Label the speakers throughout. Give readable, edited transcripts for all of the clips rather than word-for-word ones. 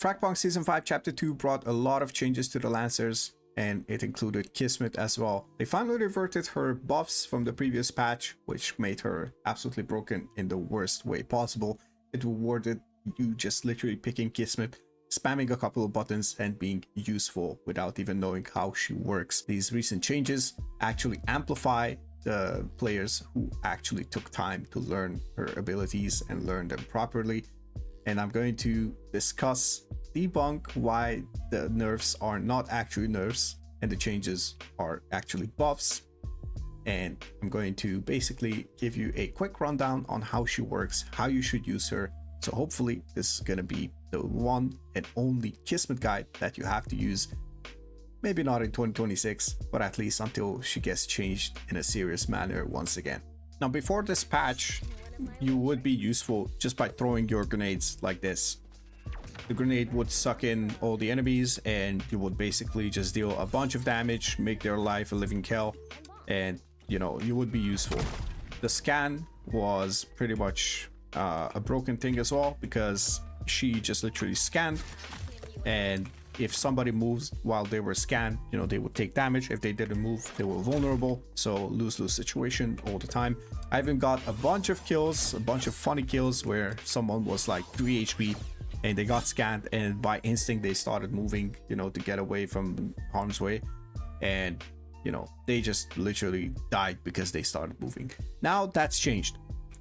Speaker 1: FragPunk Season 5 Chapter 2 brought a lot of changes to the Lancers, and it included Kismet as well. They finally reverted her buffs from the previous patch, which made her absolutely broken in the worst way possible. It rewarded you just literally picking Kismet, spamming a couple of buttons, and being useful without even knowing how she works. These recent changes actually amplify the players who actually took time to learn her abilities and learn them properly. And I'm going to debunk why the nerfs are not actually nerfs and the changes are actually buffs. And I'm going to basically give you a quick rundown on how she works, how you should use her. So hopefully this is going to be the one and only Kismet guide that you have to use. Maybe not in 2026, but at least until she gets changed in a serious manner once again. Now, before this patch, you would be useful just by throwing your grenades like this. The grenade would suck in all the enemies and you would basically just deal a bunch of damage, make their life a living hell, and you know, you would be useful. The scan was pretty much a broken thing as well, because she just literally scanned, and if somebody moves while they were scanned, you know, they would take damage. If they didn't move, they were vulnerable. So lose-lose situation all the time. I even got a bunch of kills, a bunch of funny kills where someone was like 3 HP and they got scanned, and by instinct they started moving, you know, to get away from harm's way, and you know, they just literally died because they started moving. Now that's changed.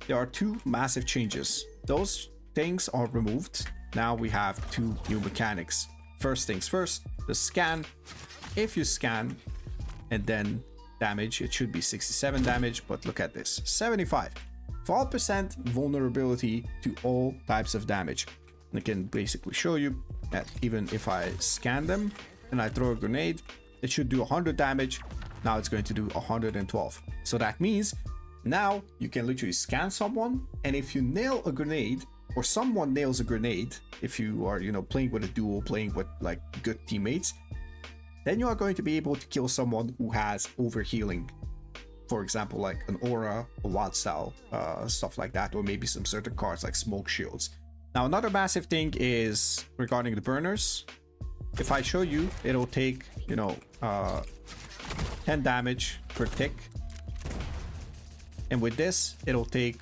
Speaker 1: There are two massive changes. Those things are removed. Now we have two new mechanics. First things first, the scan. If you scan and then damage, it should be 67 damage, but look at this, 75. 12% vulnerability to all types of damage. I can basically show you that even if I scan them and I throw a grenade, it should do 100 damage. Now it's going to do 112. So that means now you can literally scan someone, and if you nail a grenade, or someone nails a grenade, if you are, you know, playing with a duo, playing with like good teammates, then you are going to be able to kill someone who has overhealing. For example, like an aura, a wild style, stuff like that, or maybe some certain cards like smoke shields. Now, another massive thing is regarding the burners. If I show you, it'll take, you know, 10 damage per tick. And with this, it'll take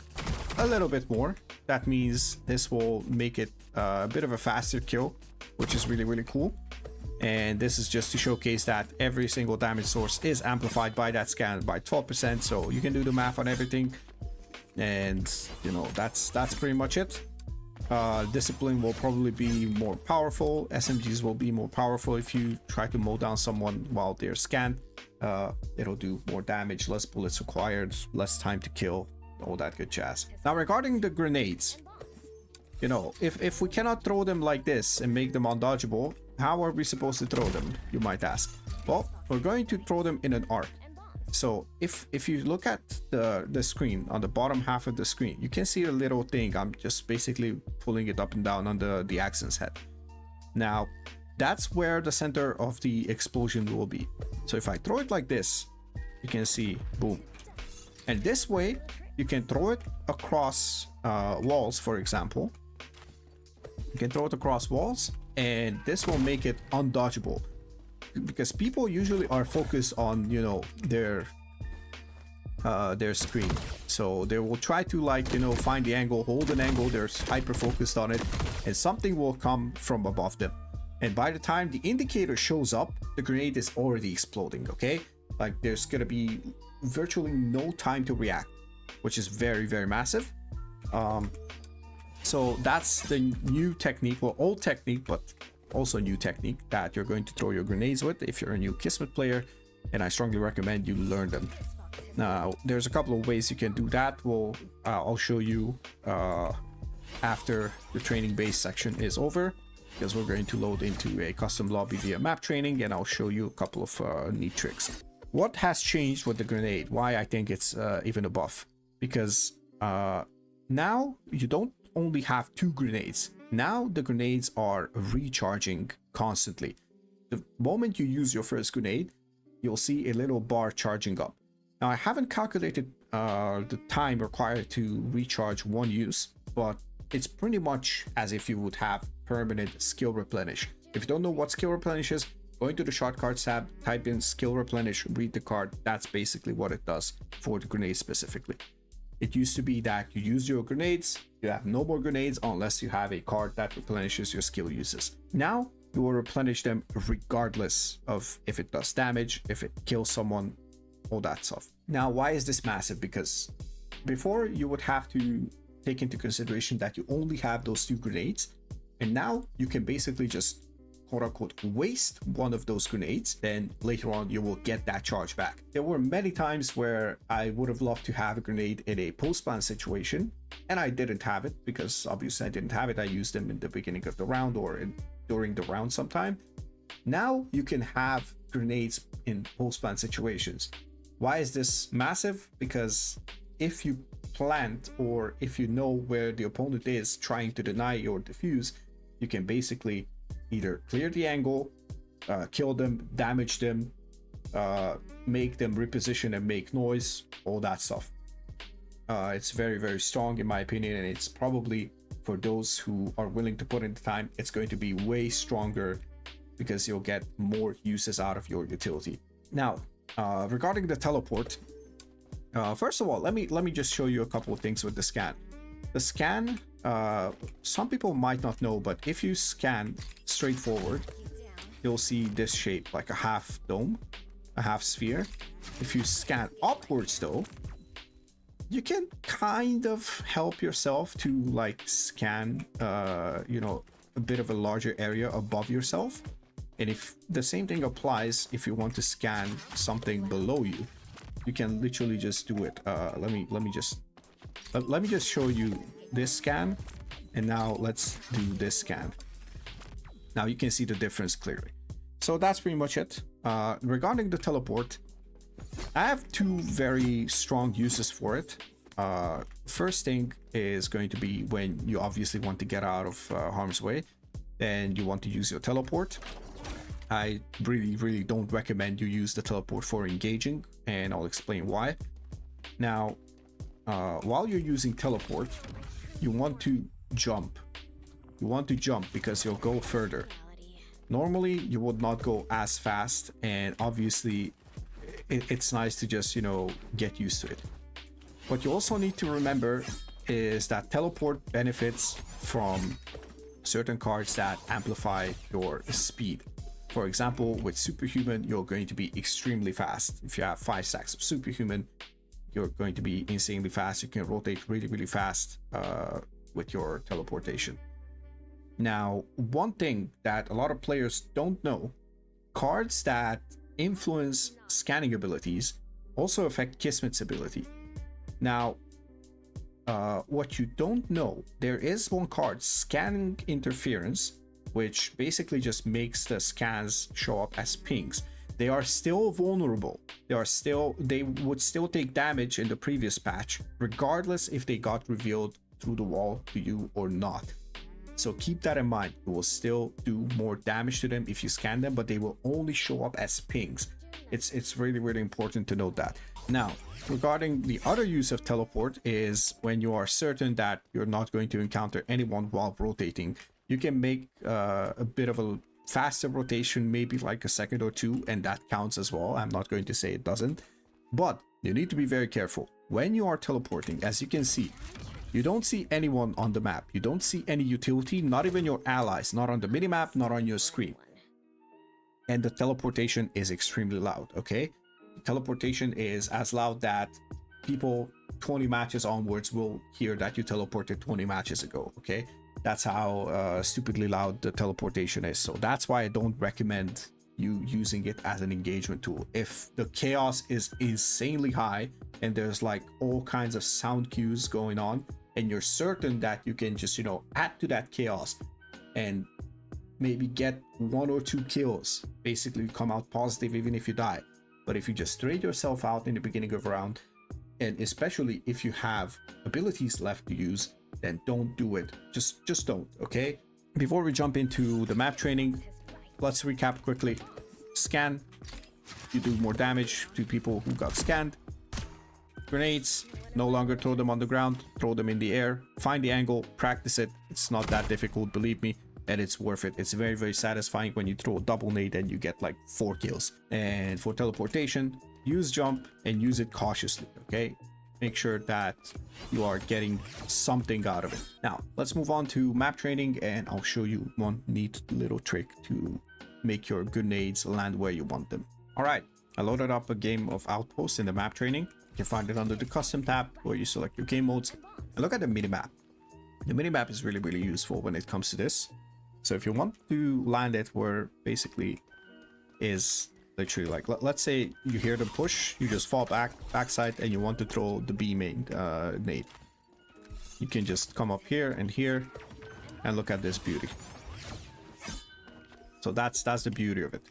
Speaker 1: a little bit more. That means this will make it a bit of a faster kill, which is really, really cool. And this is just to showcase that every single damage source is amplified by that scan by 12%. So you can do the math on everything. And, you know, that's pretty much it. Discipline will probably be more powerful. SMGs will be more powerful. If you try to mow down someone while they're scanned, it'll do more damage, less bullets required, less time to kill, all that good jazz. Now, regarding the grenades, you know, if we cannot throw them like this and make them undodgeable, how are we supposed to throw them, you might ask? Well, we're going to throw them in an arc. So if you look at the screen, on the bottom half of the screen, you can see a little thing. I'm just basically pulling it up and down on the accent's head. Now, that's where the center of the explosion will be. So if I throw it like this, you can see, boom. And this way, you can throw it across walls, for example. You can throw it across walls, and this will make it undodgeable. Because people usually are focused on, you know, their screen, so they will try to, like, you know, find the angle, hold an angle, they're hyper focused on it, and something will come from above them, and by the time the indicator shows up, the grenade is already exploding. Okay, like there's gonna be virtually no time to react, which is very, very massive. So that's the new technique, well, old technique, but also a new technique that you're going to throw your grenades with if you're a new Kismet player, and I strongly recommend you learn them. Now, there's a couple of ways you can do that. Well, I'll show you after the training base section is over, because we're going to load into a custom lobby via map training, and I'll show you a couple of neat tricks. What has changed with the grenade? Why I think it's even a buff? Because now you don't only have two grenades. Now the grenades are recharging constantly. The moment you use your first grenade, you'll see a little bar charging up. Now, I haven't calculated the time required to recharge one use, but it's pretty much as if you would have permanent skill replenish. If you don't know what skill replenish is, go into the short cards tab, type in skill replenish, read the card. That's basically what it does for the grenades specifically. It used to be that you use your grenades, you have no more grenades unless you have a card that replenishes your skill uses. Now you will replenish them regardless of if it does damage, if it kills someone, all that stuff. Now, why is this massive? Because before you would have to take into consideration that you only have those 2 grenades, and now you can basically just quote unquote waste one of those grenades, then later on you will get that charge back. There were many times where I would have loved to have a grenade in a post-ban situation, and I didn't have it because obviously I didn't have it. I used them in the beginning of the round or during the round sometime. Now you can have grenades in post-ban situations. Why is this massive? Because if you plant, or if you know where the opponent is trying to deny your defuse, you can basically either clear the angle, kill them, damage them, make them reposition and make noise, all that stuff. It's very, very strong in my opinion, and it's probably, for those who are willing to put in the time, it's going to be way stronger because you'll get more uses out of your utility. Now, regarding the teleport, first of all, let me just show you a couple of things with the scan. The scan, some people might not know, but if you scan straight forward, you'll see this shape, like a half dome, a half sphere. If you scan upwards though, you can kind of help yourself to like scan, you know, a bit of a larger area above yourself. And if the same thing applies, if you want to scan something below you, you can literally just do it. Let me just show you this scan, and now let's do this scan. Now you can see the difference clearly. So that's pretty much it. Regarding the teleport, I have 2 very strong uses for it. First thing is going to be when you obviously want to get out of harm's way, then you want to use your teleport. I really don't recommend you use the teleport for engaging, and I'll explain why. Now, while you're using teleport, you want to jump. You want to jump because you'll go further. Normally, you would not go as fast, and obviously, it's nice to just, you know, get used to it. What you also need to remember is that teleport benefits from certain cards that amplify your speed. For example, with Superhuman, you're going to be extremely fast. If you have 5 stacks of Superhuman, you're going to be insanely fast. You can rotate really fast with your teleportation. Now, one thing that a lot of players don't know, cards that influence scanning abilities also affect Kismet's ability. Now, what you don't know, there is one card, Scanning Interference, which basically just makes the scans show up as pings. They are still vulnerable. They would still take damage in the previous patch, regardless if they got revealed through the wall to you or not. So keep that in mind. You will still do more damage to them if you scan them, but they will only show up as pings. It's really important to note that. Now, regarding the other use of teleport is when you are certain that you're not going to encounter anyone while rotating. You can make a bit of a faster rotation, maybe like a second or 2, and that counts as well. I'm not going to say it doesn't, but you need to be very careful. When you are teleporting, as you can see, you don't see anyone on the map. You don't see any utility, not even your allies, not on the minimap, not on your screen. And the teleportation is extremely loud, okay? Teleportation is as loud that people 20 matches onwards will hear that you teleported 20 matches ago, okay? That's how stupidly loud the teleportation is. So that's why I don't recommend you using it as an engagement tool. If the chaos is insanely high and there's like all kinds of sound cues going on, and you're certain that you can just, you know, add to that chaos and maybe get 1 or 2 kills, basically come out positive even if you die. But if you just trade yourself out in the beginning of a round, and especially if you have abilities left to use, then don't do it. Just don't, okay? Before we jump into the map training, let's recap quickly. Scan, you do more damage to people who got scanned. Grenades, No longer throw them on the ground, throw them in the air. Find the angle, practice it. It's not that difficult, believe me, and it's worth it. It's very, very satisfying when you throw a double nade and you get like 4 kills. And for teleportation, use jump and use it cautiously, okay? Make sure that you are getting something out of it. Now, let's move on to map training, and I'll show you one neat little trick to make your grenades land where you want them. All right, I loaded up a game of Outpost in the map training. You can find it under the custom tab where you select your game modes. And look at the minimap. The minimap is really, really useful when it comes to this. So if you want to land it where basically is literally like, let's say you hear the push, you just fall backside, and you want to throw the B main nade. You can just come up here and here, and look at this beauty. So that's the beauty of it.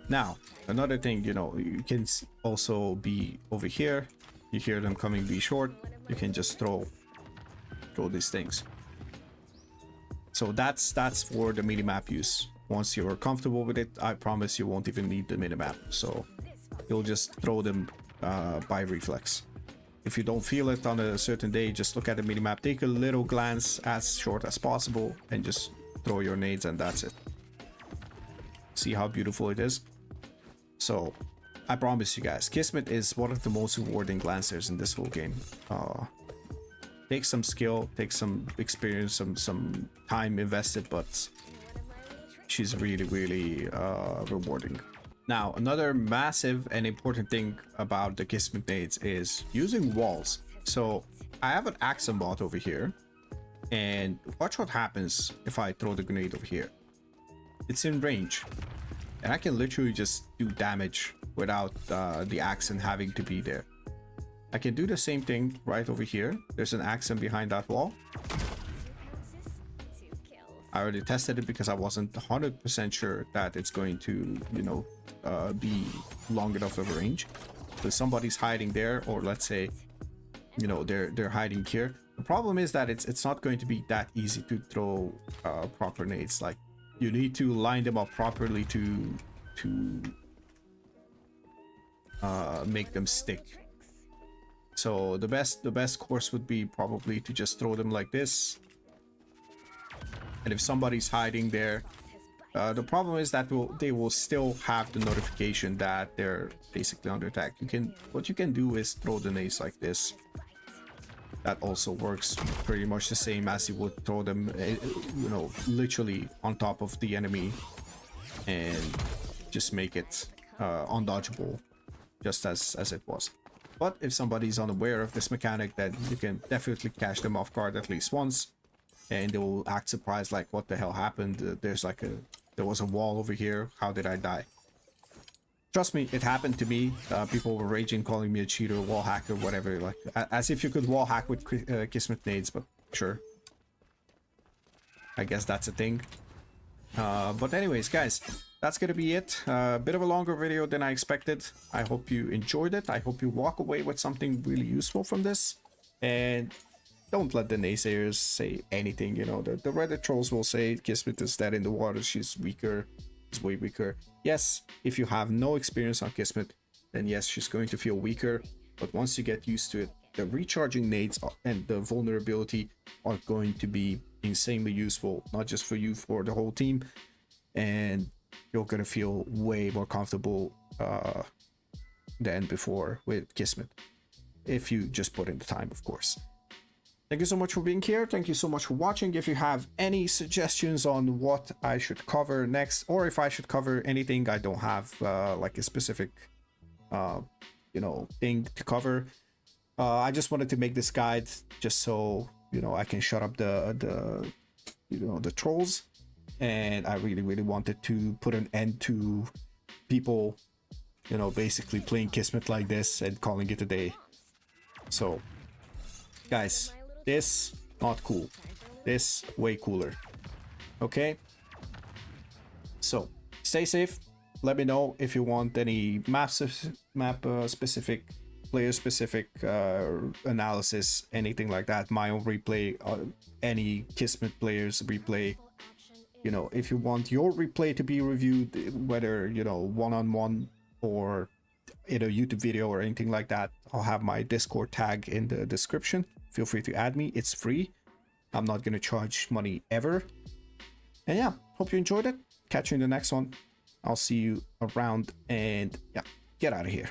Speaker 1: Now, another thing, you know, you can also be over here. You hear them coming B short. You can just throw these things. So that's for the minimap use. Once you're comfortable with it, I promise you won't even need the minimap. So you'll just throw them by reflex. If you don't feel it on a certain day, just look at the minimap, take a little glance as short as possible, and just throw your nades, and that's it. See how beautiful it is? So I promise you guys, Kismet is one of the most rewarding lancers in this whole game. Takes some skill, takes some experience, some time invested, but she's really, really rewarding. Now, another massive and important thing about the Kismet nades is using walls. So I have an Axum bot over here, and watch what happens if I throw the grenade over here. It's in range, and I can literally just do damage without the Axum having to be there. I can do the same thing right over here. There's an Axum behind that wall. I already tested it because I wasn't 100% sure that it's going to, you know, be long enough of a range. So somebody's hiding there, or let's say, you know, they're hiding here. The problem is that it's not going to be that easy to throw proper nades. Like, you need to line them up properly to make them stick. So the best course would be probably to just throw them like this. And if somebody's hiding there, the problem is that they will still have the notification that they're basically under attack. What you can do is throw the nades like this. That also works pretty much the same as you would throw them, you know, literally on top of the enemy, and just make it undodgeable, just as it was. But if somebody's unaware of this mechanic, then you can definitely catch them off guard at least once, and they will act surprised, like, what the hell happened? There was a wall over here. How did I die? Trust me, it happened to me. People were raging, calling me a cheater, wall hacker, whatever. Like, as if you could wall hack with Kismet nades, but sure. I guess that's a thing. But anyways, guys, that's gonna be it. A bit of a longer video than I expected. I hope you enjoyed it. I hope you walk away with something really useful from this. And don't let the naysayers say anything. You know, the Reddit trolls will say Kismet is dead in the water. She's weaker. She's way weaker. Yes, if you have no experience on Kismet, then yes, she's going to feel weaker. But once you get used to it, the recharging nades and the vulnerability are going to be insanely useful, not just for you, for the whole team. And you're gonna feel way more comfortable than before with Kismet, if you just put in the time, of course. Thank you so much for being here. Thank you so much for watching. If you have any suggestions on what I should cover next, or if I should cover anything, I don't have like a specific you know, thing to cover. I just wanted to make this guide just so, you know, I can shut up the you know, the trolls. And I really wanted to put an end to people, you know, basically playing Kismet like this and calling it a day. So guys, this not cool, this way cooler. Okay, so stay safe. Let me know if you want any map specific, player specific analysis, anything like that, my own replay, any Kismet players replay. You know, if you want your replay to be reviewed, whether, you know, one-on-one or in a YouTube video or anything like that, I'll have my Discord tag in the description. Feel free to add me. It's free. I'm not going to charge money ever. And yeah, hope you enjoyed it. Catch you in the next one. I'll see you around, and yeah, get out of here.